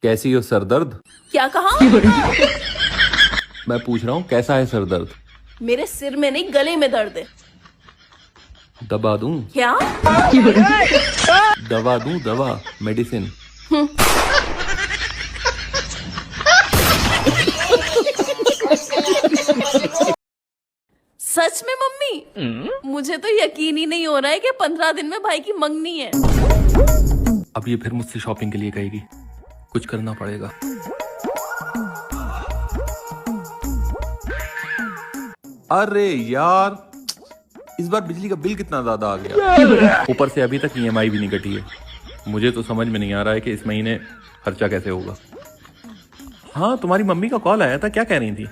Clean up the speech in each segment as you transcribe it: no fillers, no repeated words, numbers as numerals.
कैसी हो सरदर्द? क्या कहा? मैं पूछ रहा हूँ कैसा है सरदर्द? मेरे सिर में नहीं, गले में दर्द है। दबा दूं? क्या? दवा दूं? दवा, मेडिसिन। सच में मम्मी? मुझे तो यकीन ही नहीं हो रहा है कि 15 दिन में भाई की मंगनी है। अब ये फिर मुझसे शॉपिंग के लिए कहेगी, कुछ करना पड़ेगा। अरे यार, इस बार बिजली का बिल कितना ज्यादा आ गया। ऊपर से अभी तक ईएमआई भी नहीं कटी है। मुझे तो समझ में नहीं आ रहा है कि इस महीने खर्चा कैसे होगा। हाँ, तुम्हारी मम्मी का कॉल आया था, क्या कह रही थी?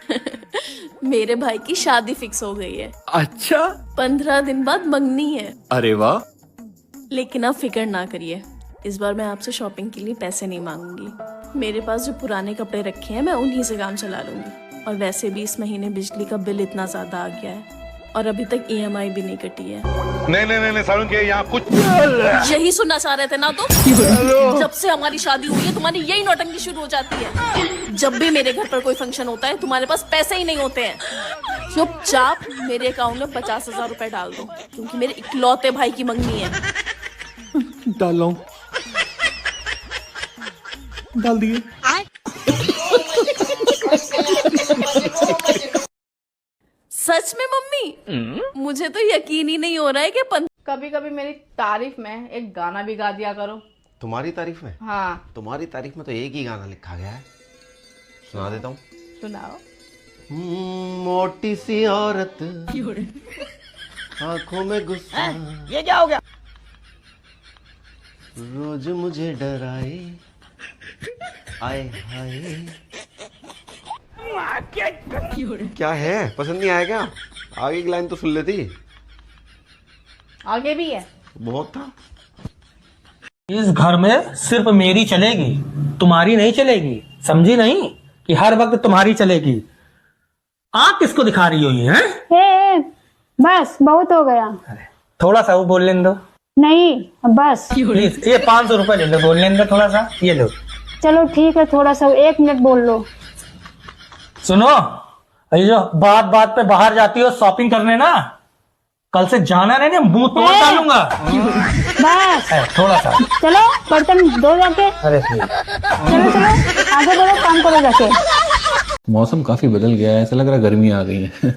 मेरे भाई की शादी फिक्स हो गई है। अच्छा, 15 दिन बाद मंगनी है। अरे वाह। लेकिन आप फिक्र ना करिए, इस बार मैं आपसे शॉपिंग के लिए पैसे नहीं मांगूंगी। मेरे पास जो पुराने कपड़े रखे हैं मैं उन्हीं से काम चला लूंगी। और वैसे भी इस महीने बिजली का बिल इतना ज्यादा आ गया है और अभी तक ईएमआई भी नहीं कटी है। नहीं सारुण के यहाँ कुछ यही सुनना चाह रहे थे ना तुम? जब से हमारी शादी हुई है तुम्हारी यही नौटंकी शुरू हो जाती है। जब भी मेरे घर पर कोई फंक्शन होता है तुम्हारे पास पैसे ही नहीं होते हैं। चुपचाप मेरे अकाउंट में 50,000 रुपए डाल दो, क्योंकि मेरे इकलौते भाई की मंगनी है। डाल लो, डाल दिए। सच में मम्मी? मुझे तो यकीन ही नहीं हो रहा है कि कभी कभी मेरी तारीफ में एक गाना भी गा दिया करो। तुम्हारी तारीफ में? हाँ, तुम्हारी तारीफ में तो एक ही गाना लिखा गया है, सुना देता हूँ। सुनाओ। मोटी सी औरत, आंखों में गुस्सा, ये क्या हो गया? रोज मुझे डराए, आए हाय। क्या है, पसंद नहीं आया क्या? आगे की लाइन तो सुन लेती। आगे भी है, बहुत था। इस घर में सिर्फ मेरी चलेगी, तुम्हारी नहीं चलेगी। समझी नहीं कि हर वक्त तुम्हारी चलेगी। आप किसको दिखा रही हो ये? हैं? बस बहुत हो गया। थोड़ा सा वो बोल लेने दो। नहीं बस। प्लीज, ये 500 रुपए ले लो, बोल लेने दो थोड़ा सा। ये लो। चलो ठीक है, थोड़ा सा 1 मिनट बोल लो। सुनो, ये जो बात बात पे बाहर जाती हो शॉपिंग करने ना, कल से जाना नहीं ना, मुंह तोड़ डालूंगा। बस थोड़ा सा। चलो बर्तन धो जाके। अरे चलो चलो आगे बढ़ो, काम करो जाके। मौसम काफी बदल गया है, ऐसा लग रहा है गर्मी आ गई है।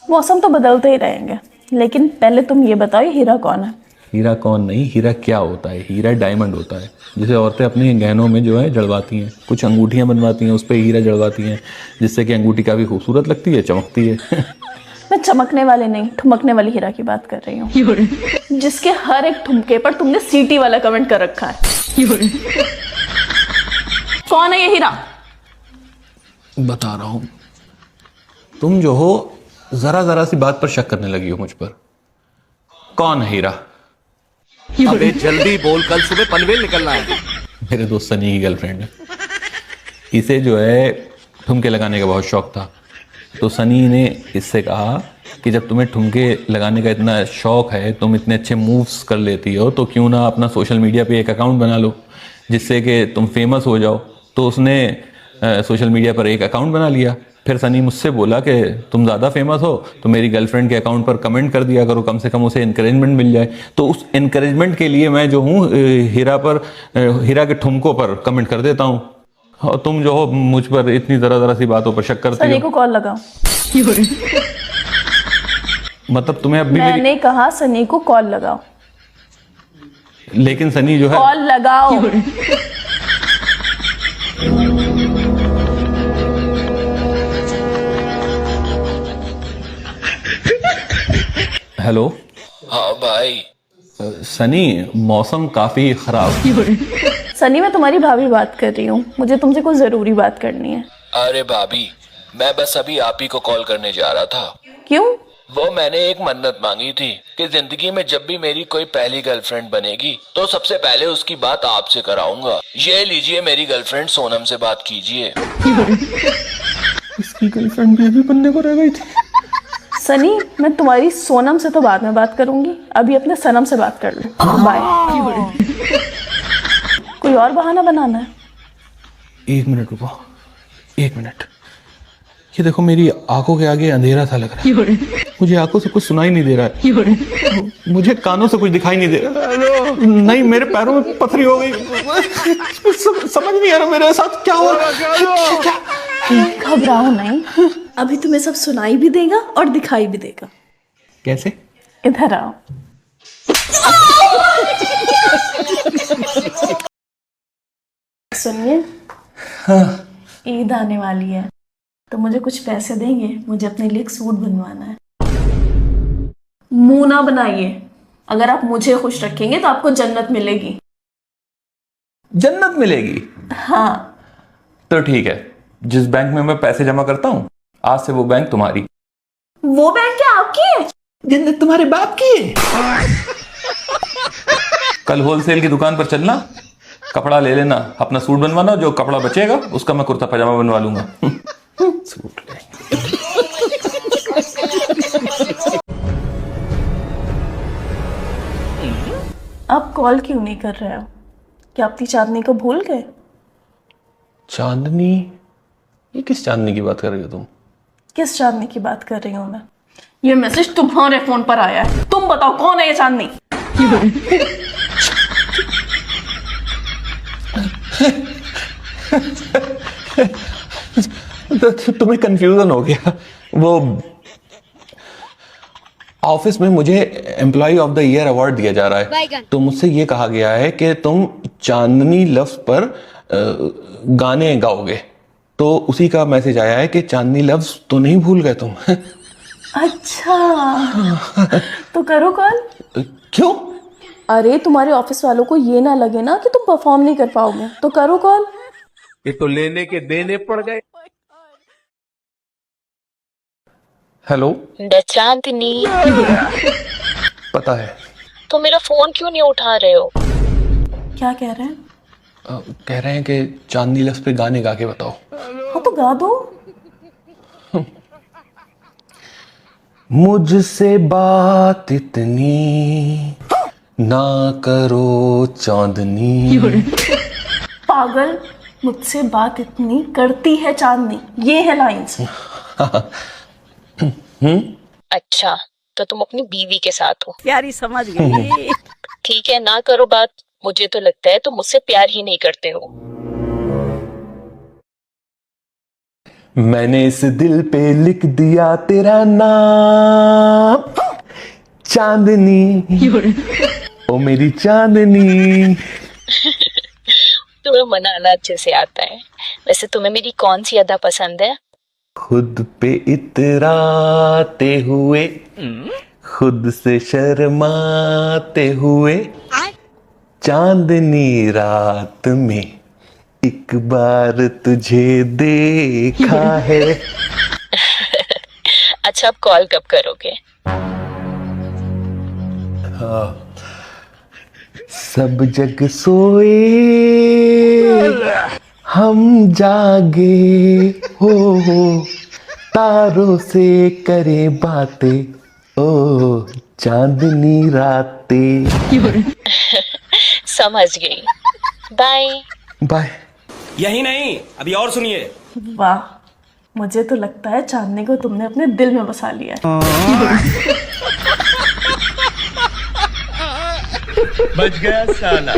मौसम तो बदलते ही रहेंगे, लेकिन पहले तुम ये बताओ हीरा कौन है? हीरा कौन नहीं, हीरा क्या होता है? हीरा डायमंड होता है, जिसे औरतें अपने गहनों में जो है जड़वाती हैं। कुछ अंगूठियां बनवाती हैं, उस पर हीरा जड़वाती हैं, जिससे कि अंगूठी काफी खूबसूरत लगती है, चमकती है। मैं चमकने वाले नहीं, ठुमकने वाली हीरा की बात कर रही हूँ, जिसके हर एक ठुमके पर तुमने सीटी वाला कमेंट कर रखा है। कौन है ये हीरा? बता रहा हूँ। तुम जो हो जरा सी बात पर शक करने लगी हो मुझ पर। कौन है हीरा? अबे जल्दी बोल, कल सुबह पनवेल निकलना है। मेरे दोस्त सनी की गर्लफ्रेंड है। इसे जो है ठुमके लगाने का बहुत शौक था, तो सनी ने इससे कहा कि जब तुम्हें ठुमके लगाने का इतना शौक है, तुम इतने अच्छे मूव्स कर लेती हो, तो क्यों ना अपना सोशल मीडिया पे एक अकाउंट बना लो, जिससे कि तुम फेमस हो जाओ। तो उसने सोशल मीडिया पर एक अकाउंट बना लिया। फिर सनी मुझसे बोला कि तुम ज़्यादा फेमस हो तो मेरी गर्लफ्रेंड के अकाउंट पर कमेंट कर दिया करो, कम से कम उसे इनकरेजमेंट मिल जाए। तो उस इनकरेजमेंट के लिए मैं जो हूँ हीरा के ठुमकों पर कमेंट कर देता हूँ। और तुम जो हो मुझ पर इतनी जरा सी बातों पर शक करती हो। सनी को कॉल लगाओ। मतलब तुम्हें अभी मैंने कहा सनी को कॉल लगाओ। लेकिन सनी जो है कॉल लगाओ। हेलो। हाँ भाई। सनी, मौसम काफी खराब। सनी, मैं तुम्हारी भाभी बात कर रही हूँ, मुझे तुमसे कोई जरूरी बात करनी है। अरे भाभी, मैं बस अभी आप ही को कॉल करने जा रहा था। क्यों? वो मैंने एक मन्नत मांगी थी कि जिंदगी में जब भी मेरी कोई पहली गर्लफ्रेंड बनेगी तो सबसे पहले उसकी बात आपसे कराऊंगा। ये लीजिए, मेरी गर्लफ्रेंड सोनम से बात कीजिए। इसकी गर्लफ्रेंड भी अभी बनने को रह गई थी। सनी, मैं तुम्हारी सोनम से तो बाद में बात करूंगी, अभी अपने सनम से बात कर लो। बाय। कोई और बहाना बनाना है? एक मिनट रुको, एक मिनट। ये देखो मेरी आंखों के आगे अंधेरा सा लग रहा है, मुझे आंखों से कुछ सुनाई नहीं दे रहा है, मुझे कानों से कुछ दिखाई नहीं दे रहा, नहीं मेरे पैरों में पथरी हो गई, समझ नहीं आ रहा मेरे साथ क्या हो रहा है। घबराओ नहीं, अभी तुम्हें सब सुनाई भी देगा और दिखाई भी देगा। कैसे? इधर आओ। सुनिए, ईद आने वाली है तो मुझे कुछ पैसे देंगे, मुझे अपने लिए एक सूट बनवाना है। मुंह ना बनाइए, अगर आप मुझे खुश रखेंगे तो आपको जन्नत मिलेगी। जन्नत मिलेगी? हाँ। तो ठीक है, जिस बैंक में मैं पैसे जमा करता हूँ आज से वो बैंक तुम्हारी। वो बैंक क्या आपकी है? जन्नत तुम्हारे बाप की है। कल होलसेल की दुकान पर चलना, कपड़ा ले लेना, अपना सूट बनवाना, जो कपड़ा बचेगा उसका मैं कुर्ता पजामा बनवा लूंगा। सूट आप कॉल क्यों नहीं कर रहे हो? क्या अपनी चांदनी को भूल गए? चांदनी? ये किस चांदनी की बात कर रही हो तुम? किस चांदनी की बात कर रही हूँ मैं? ये मैसेज तुम्हारे फोन पर आया है, तुम बताओ कौन है ये चांदनी? तुम्हें कंफ्यूजन हो गया। वो ऑफिस में मुझे employee of the year award दिया जा रहा है, तो मुझसे ये कहा गया है कि तुम चांदनी लफ्ज पर गाने गाओगे, तो उसी का मैसेज आया है कि चांदनी लफ्ज तो नहीं भूल गए तुम? अच्छा, तो करो कॉल। क्यों? अरे तुम्हारे ऑफिस वालों को ये ना लगे ना कि तुम परफॉर्म नहीं कर पाओगे, तो करो कॉल। ये तो लेने के देने पड़ गए। हेलो चांदनी, पता है। तो मेरा फोन क्यों नहीं उठा रहे हो? क्या कह रहे हैं? कह रहे हैं कि चांदनी लफ्ज पे गाने गा के बताओ। हाँ तो गा दो। मुझसे बात इतनी ना करो चांदनी। पागल, मुझसे बात इतनी करती है चांदनी, ये है लाइंस। अच्छा, तो तुम अपनी बीवी के साथ हो? प्यारी समझ गई। ठीक है, ना करो बात। मुझे तो लगता है तुम मुझसे प्यार ही नहीं करते हो। मैंने इस दिल पे लिख दिया तेरा नाम, चांदनी, ओ मेरी चांदनी। तुम्हें मनाना अच्छे से आता है। वैसे तुम्हें मेरी कौन सी अदा पसंद है? खुद पे इतराते हुए, खुद से शर्माते हुए, चांदनी रात में एक बार तुझे देखा है। अच्छा, अब कॉल कब करोगे? सब जग सोए हम जागे हो, तारों से करे बातें, ओ चांदनी रातें। समझ गई। Bye bye. यही नहीं, अभी और सुनिए। वाह, मुझे तो लगता है चांदनी को तुमने अपने दिल में बसा लिया है। बच गया साला।